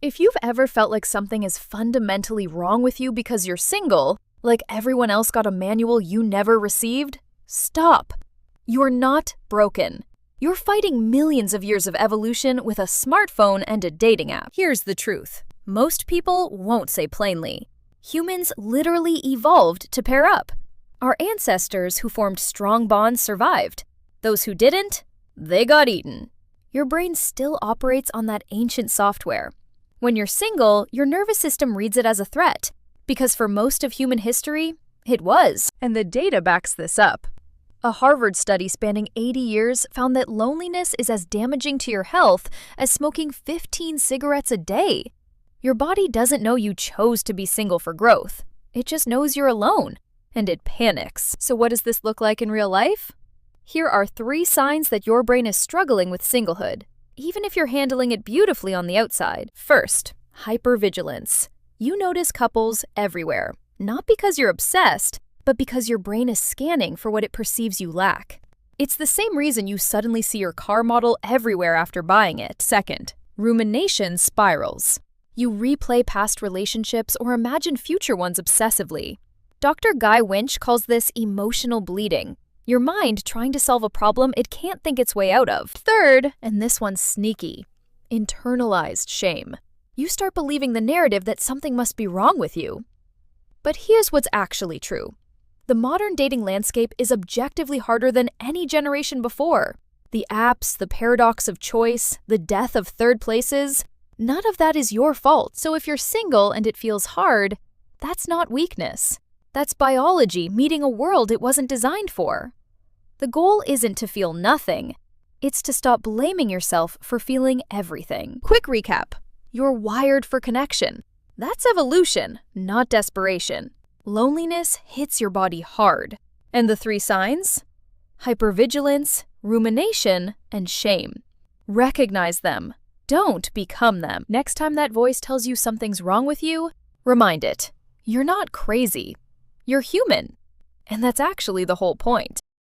If you've ever felt like something is fundamentally wrong with you because you're single, like everyone else got a manual you never received, stop. You're not broken. You're fighting millions of years of evolution with a smartphone and a dating app. Here's the truth. Most people won't say plainly. Humans literally evolved to pair up. Our ancestors who formed strong bonds survived. Those who didn't, they got eaten. Your brain still operates on that ancient software. When you're single, your nervous system reads it as a threat, because for most of human history, it was. And the data backs this up. A Harvard study spanning 80 years found that loneliness is as damaging to your health as smoking 15 cigarettes a day. Your body doesn't know you chose to be single for growth. It just knows you're alone, and it panics. So what does this look like in real life? Here are 3 signs that your brain is struggling with singlehood, even if you're handling it beautifully on the outside. First, hypervigilance. You notice couples everywhere, not because you're obsessed, but because your brain is scanning for what it perceives you lack. It's the same reason you suddenly see your car model everywhere after buying it. Second, rumination spirals. You replay past relationships or imagine future ones obsessively. Dr. Guy Winch calls this emotional bleeding. Your mind trying to solve a problem it can't think its way out of. Third, and this one's sneaky, internalized shame. You start believing the narrative that something must be wrong with you. But here's what's actually true. The modern dating landscape is objectively harder than any generation before. The apps, the paradox of choice, the death of third places, none of that is your fault. So if you're single and it feels hard, that's not weakness. That's biology meeting a world it wasn't designed for. The goal isn't to feel nothing. It's to stop blaming yourself for feeling everything. Quick recap. You're wired for connection. That's evolution, not desperation. Loneliness hits your body hard. And the 3 signs? Hypervigilance, rumination, and shame. Recognize them. Don't become them. Next time that voice tells you something's wrong with you, remind it. You're not crazy. You're human. And that's actually the whole point.